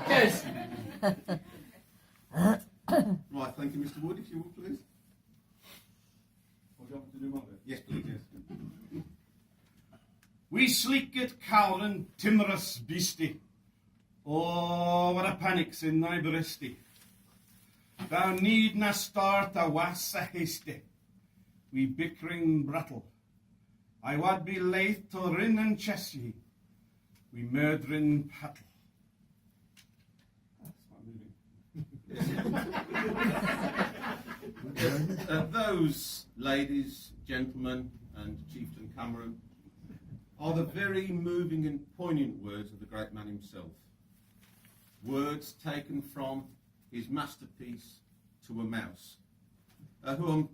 Yes. Right, thank you, Mr. Wood, if you would, please. Would you want me to do my bit? Yes, please, yes. We sleeked cowlin timorous beastie. Oh, what a panic's in thy breastie. Thou needna start a wass a hasty. We bickering brattle. I wad be laith to rin and chess ye. We murdering pattle. Those ladies, gentlemen, and Chieftain Cameron are the very moving and poignant words of the great man himself. Words taken from his masterpiece, To a Mouse. The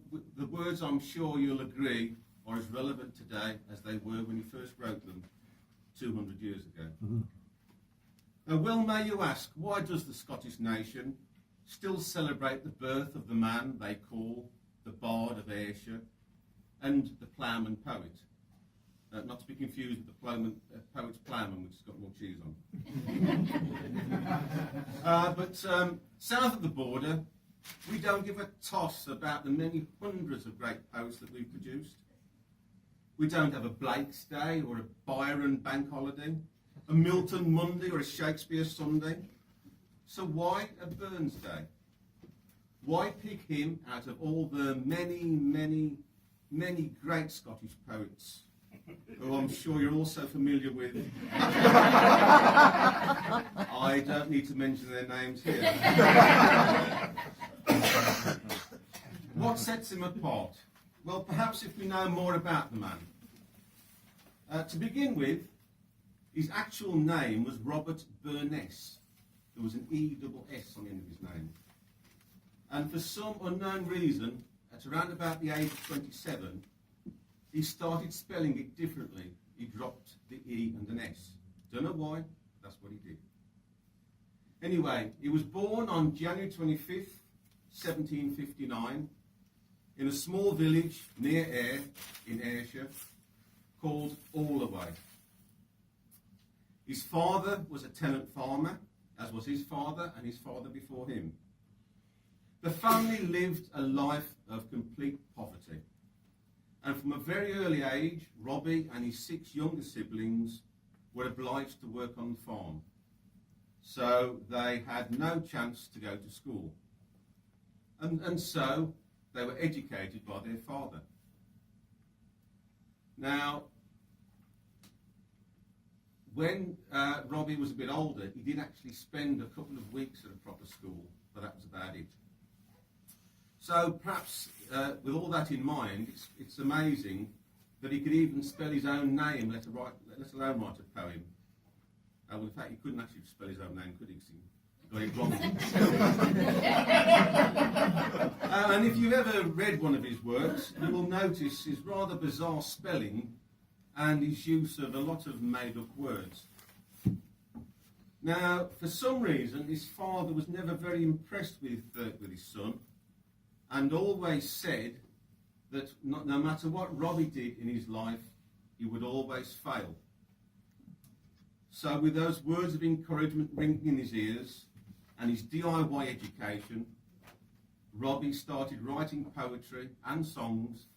words, I'm sure you'll agree, are as relevant today as they were when he first wrote them 200 years ago. Now, well may you ask, why does the Scottish nation still celebrate the birth of the man they call the Bard of Ayrshire and the ploughman poet? Not to be confused with the poet's ploughman, which has got more cheese on. But south of the border, we don't give a toss about the many hundreds of great poets that we've produced. We don't have a Blake's Day or a Byron bank holiday, a Milton Monday or a Shakespeare Sunday. So why a Burns Day? Why pick him out of all the many, many, many great Scottish poets, who I'm sure you're also familiar with? I don't need to mention their names here. What sets him apart? Well, perhaps if we know more about the man. To begin with, his actual name was Robert Burness. There was an E-double-S on the end of his name. And for some unknown reason, at around about the age of 27, he started spelling it differently. He dropped the E and an S. Don't know why, that's what he did. Anyway, he was born on January 25th, 1759, in a small village near Ayr, in Ayrshire, called Allaway. His father was a tenant farmer, as was his father and his father before him. The family lived a life of complete poverty. And from a very early age, Robbie and his 6 younger siblings were obliged to work on the farm. So they had no chance to go to school. And so they were educated by their father. Now, when Robbie was a bit older, he did actually spend a couple of weeks at a proper school, but that was about it. So perhaps with all that in mind, it's amazing that he could even spell his own name, let alone write a poem. Well, in fact, he couldn't actually spell his own name, could he? He got it wrong. And if you've ever read one of his works, you will notice his rather bizarre spelling and his use of a lot of made-up words. Now, for some reason, his father was never very impressed with his son, and always said that no matter what Robbie did in his life, he would always fail. So with those words of encouragement ringing in his ears and his DIY education, Robbie started writing poetry and songs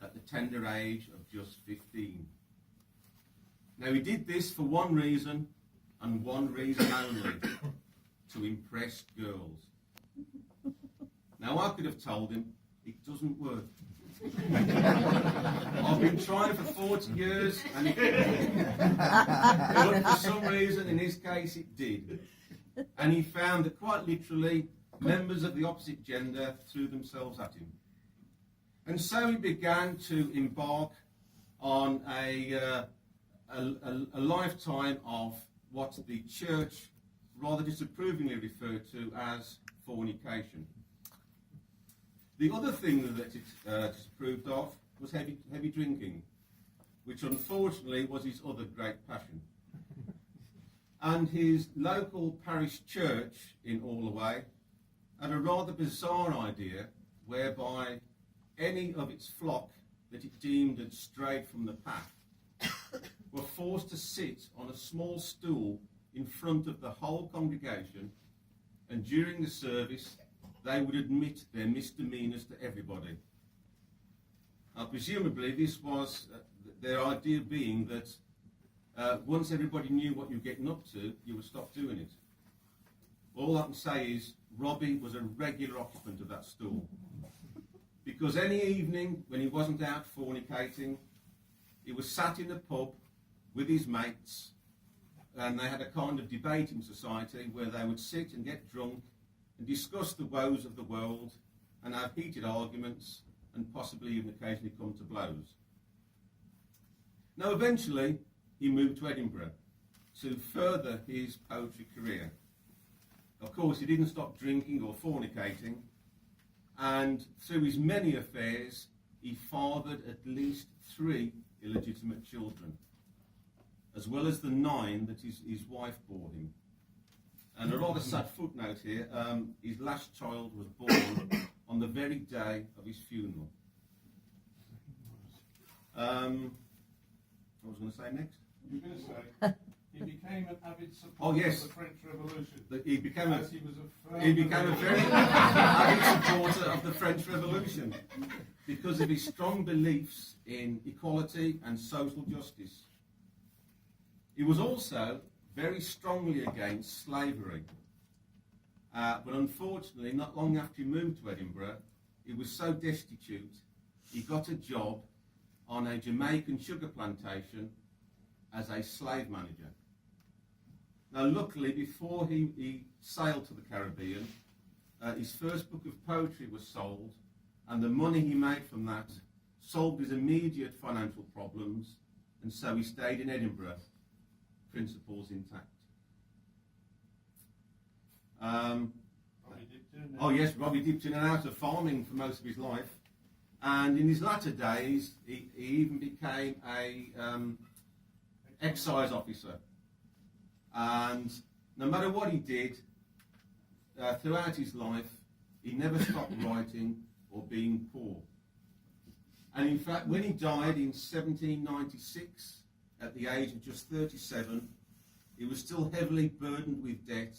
at the tender age of just 15. Now he did this for one reason, and one reason only, to impress girls. Now I could have told him, it doesn't work. I've been trying for 40 years and it didn't. But for some reason, in his case, it did. And he found that quite literally, members of the opposite gender threw themselves at him. And so he began to embark on a lifetime of what the church rather disapprovingly referred to as fornication. The other thing that it disapproved of was heavy drinking, which unfortunately was his other great passion. And his local parish church in Allaway had a rather bizarre idea whereby any of its flock that it deemed had strayed from the path were forced to sit on a small stool in front of the whole congregation, and during the service they would admit their misdemeanours to everybody. Now, presumably this was their idea being that once everybody knew what you were getting up to, you would stop doing it. All I can say is Robbie was a regular occupant of that stool. Because any evening when he wasn't out fornicating, he was sat in the pub with his mates, and they had a kind of debating society where they would sit and get drunk and discuss the woes of the world and have heated arguments and possibly even occasionally come to blows. Now, eventually, he moved to Edinburgh to further his poetry career. Of course, he didn't stop drinking or fornicating, and through his many affairs, he fathered at least 3 illegitimate children, as well as the 9 that his wife bore him. And a rather sad footnote here, his last child was born on the very day of his funeral. What was I going to say next? You were going to say he became an avid supporter Oh, yes. of the French Revolution. He became He a very avid supporter of the French Revolution because of his strong beliefs in equality and social justice. He was also very strongly against slavery. But unfortunately, not long after he moved to Edinburgh, he was so destitute, he got a job on a Jamaican sugar plantation as a slave manager. Now, luckily, before he sailed to the Caribbean, his first book of poetry was sold, and the money he made from that solved his immediate financial problems, and so he stayed in Edinburgh, principles intact. Oh yes, Robbie dipped in and out of farming for most of his life, and in his latter days he even became a excise officer. And no matter what he did, throughout his life, he never stopped writing or being poor. And in fact, when he died in 1796, at the age of just 37, he was still heavily burdened with debt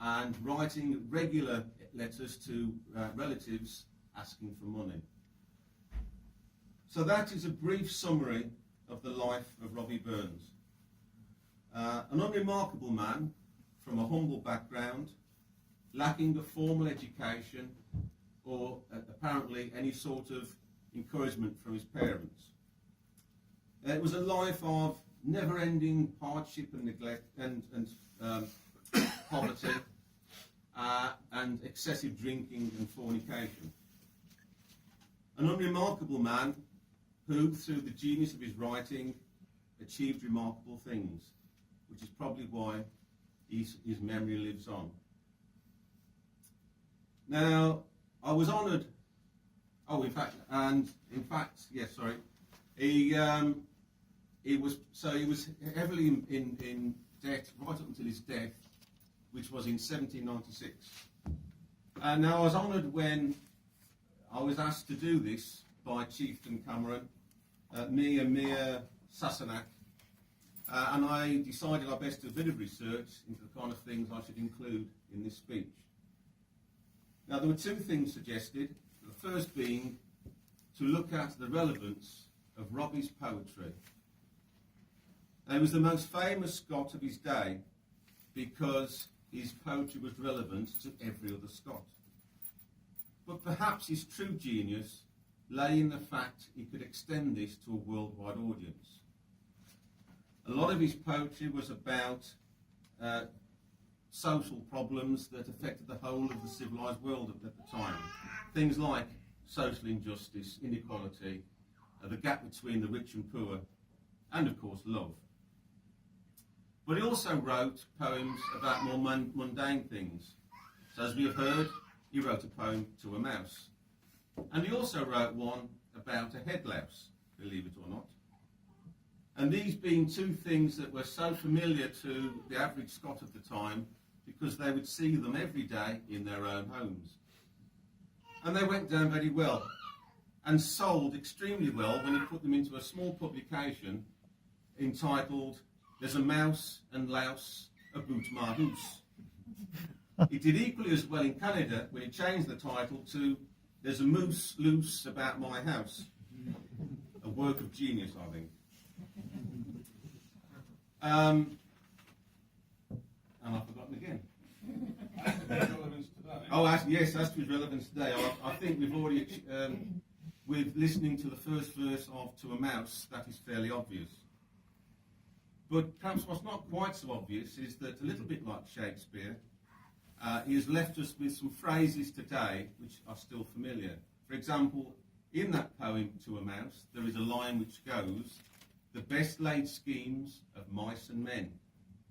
and writing regular letters to relatives asking for money. So that is a brief summary of the life of Robbie Burns. An unremarkable man from a humble background, lacking a formal education or apparently any sort of encouragement from his parents. It was a life of never-ending hardship and neglect and poverty and excessive drinking and fornication. An unremarkable man who, through the genius of his writing, achieved remarkable things, which is probably why his memory lives on. Now, I was honoured. He was heavily in debt right up until his death, which was in 1796. And now I was honoured when I was asked to do this by Chieftain Cameron, me and Mia Sassenach, and I decided I best do a bit of research into the kind of things I should include in this speech. Now, there were 2 things suggested, the first being to look at the relevance of Robbie's poetry. Now, he was the most famous Scot of his day because his poetry was relevant to every other Scot. But perhaps his true genius lay in the fact he could extend this to a worldwide audience. A lot of his poetry was about social problems that affected the whole of the civilised world at the time. Things like social injustice, inequality, the gap between the rich and poor, and of course love. But he also wrote poems about more mundane things. So as we have heard, he wrote a poem to a mouse. And he also wrote one about a head louse, believe it or not. And these being 2 things that were so familiar to the average Scot of the time because they would see them every day in their own homes. And they went down very well and sold extremely well when he put them into a small publication entitled there's a mouse and louse about my house. It did equally as well in Canada when it changed the title to There's a Moose Loose About My House. A work of genius, I think. And I've forgotten again. Relevance today. Oh, yes, as to his relevance today, I think we've already, with listening to the first verse of To a Mouse, that is fairly obvious. But perhaps what's not quite so obvious is that, a little bit like Shakespeare, he has left us with some phrases today which are still familiar. For example, in that poem To a Mouse, there is a line which goes, "The best laid schemes of mice and men,"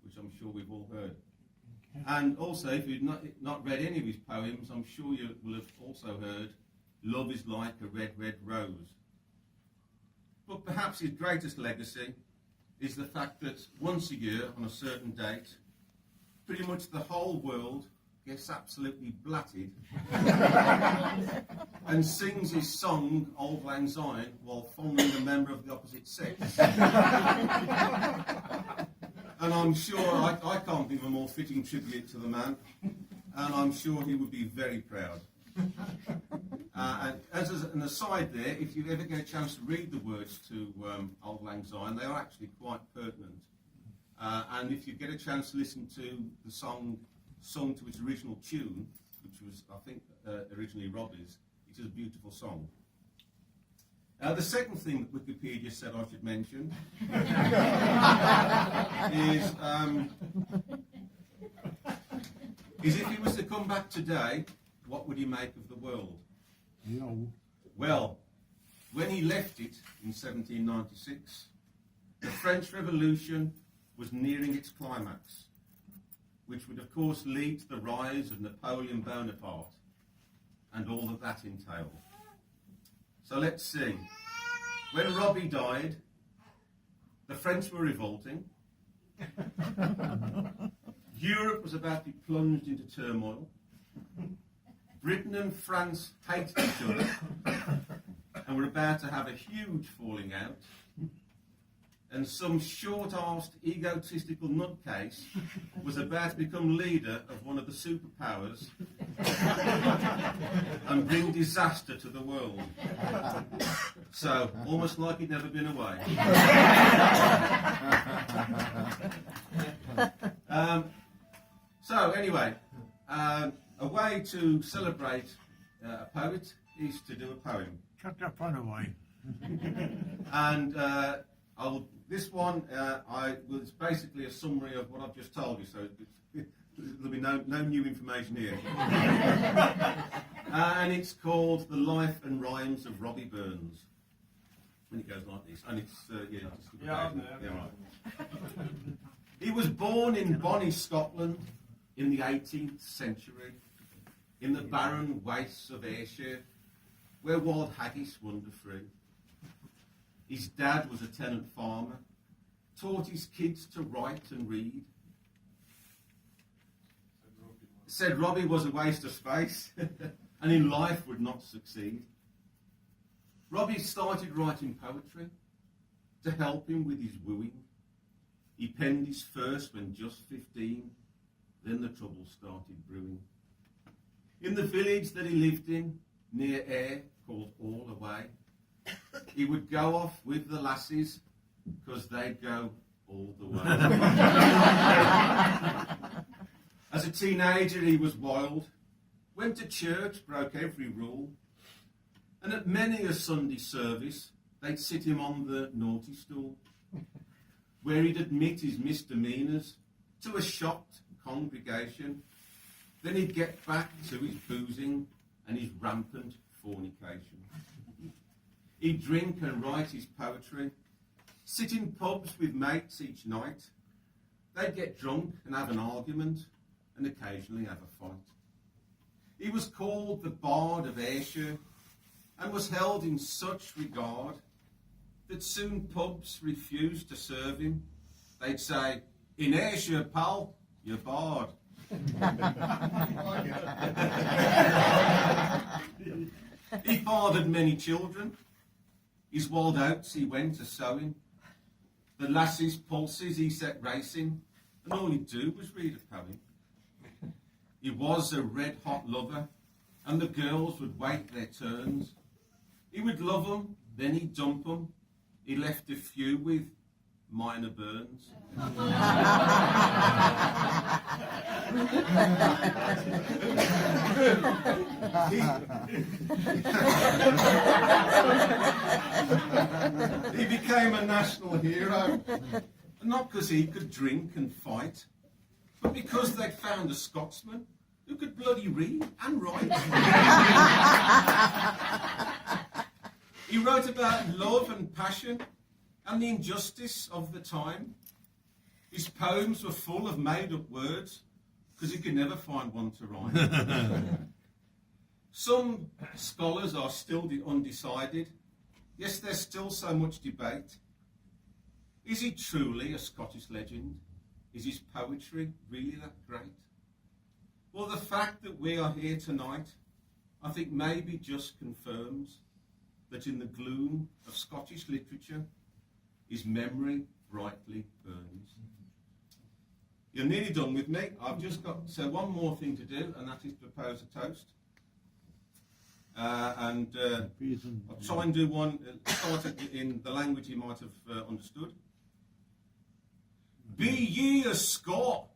which I'm sure we've all heard. And also, if you've not read any of his poems, I'm sure you will have also heard, "Love is like a red, red rose." But perhaps his greatest legacy is the fact that once a year, on a certain date, pretty much the whole world gets absolutely blatted and sings his song, Auld Lang Syne, while fondling a member of the opposite sex. And I'm sure, I can't think of a more fitting tribute to the man, and I'm sure he would be very proud. And as an aside there, if you ever get a chance to read the words to Auld Lang Syne, they are actually quite pertinent. And if you get a chance to listen to the song sung to its original tune, which was, I think, originally Robbie's, it is a beautiful song. The second thing that Wikipedia said I should mention is if he was to come back today, what would he make of the world? No. Well, when he left it in 1796, the French Revolution was nearing its climax, which would of course lead to the rise of Napoleon Bonaparte and all that entailed. So let's see. When Robbie died, the French were revolting. Europe was about to be plunged into turmoil. Britain and France hated each other and were about to have a huge falling out. And some short-arsed, egotistical nutcase was about to become leader of one of the superpowers and bring disaster to the world. So, almost like he'd never been away. So, anyway, a way to celebrate a poet is to do a poem. Chuck that fun away. And this one was basically a summary of what I've just told you, so there'll be no new information here. And it's called The Life and Rhymes of Robbie Burns. And it goes like this. And it's, right. He was born in Bonnie, Scotland, in the 18th century, in the barren wastes of Ayrshire, where wild haggis wander free. His dad was a tenant farmer, taught his kids to write and read. Said Robbie was a waste of space and in life would not succeed. Robbie started writing poetry to help him with his wooing. He penned his first when just 15, then the trouble started brewing. In the village that he lived in, near Ayr, called All Away, he would go off with the lassies, because they'd go all the way. As a teenager, he was wild, went to church, broke every rule, and at many a Sunday service, they'd sit him on the naughty stool, where he'd admit his misdemeanours to a shocked congregation. Then he'd get back to his boozing and his rampant fornication. He'd drink and write his poetry, sit in pubs with mates each night. They'd get drunk and have an argument, and occasionally have a fight. He was called the Bard of Ayrshire, and was held in such regard that soon pubs refused to serve him. They'd say, "In Ayrshire, pal, you're barred." He fathered many children. His wild oats he went a sowing. The lassies' pulses he set racing, and all he'd do was read a poem. He was a red-hot lover, and the girls would wait their turns. He would love 'em, then he'd dump 'em. He left a few with minor burns. He became a national hero, not because he could drink and fight, but because they'd found a Scotsman who could bloody read and write. He wrote about love and passion and the injustice of the time. His poems were full of made-up words because he could never find one to rhyme. Some scholars are still undecided. Yes, there's still so much debate. Is he truly a Scottish legend? Is his poetry really that great? Well, the fact that we are here tonight, I think maybe just confirms that in the gloom of Scottish literature, his memory brightly burns. You're nearly done with me. I've just got one more thing to do, and that is propose a toast. I'll try and do one, start it in the language you might have understood. Be ye a Scot,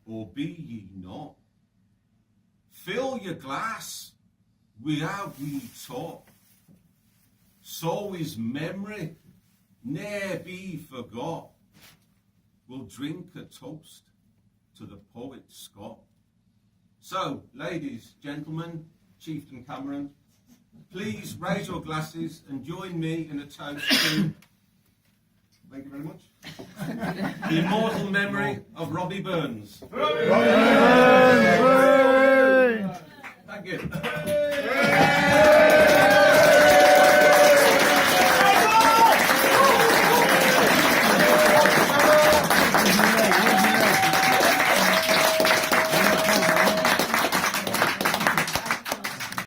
or be ye not? Fill your glass without we talk, so his memory ne'er be forgot. We'll drink a toast to the poet Scott. So, ladies, gentlemen, Chieftain Cameron, please raise your glasses and join me in a toast to, thank you very much, the immortal memory of Robbie Burns.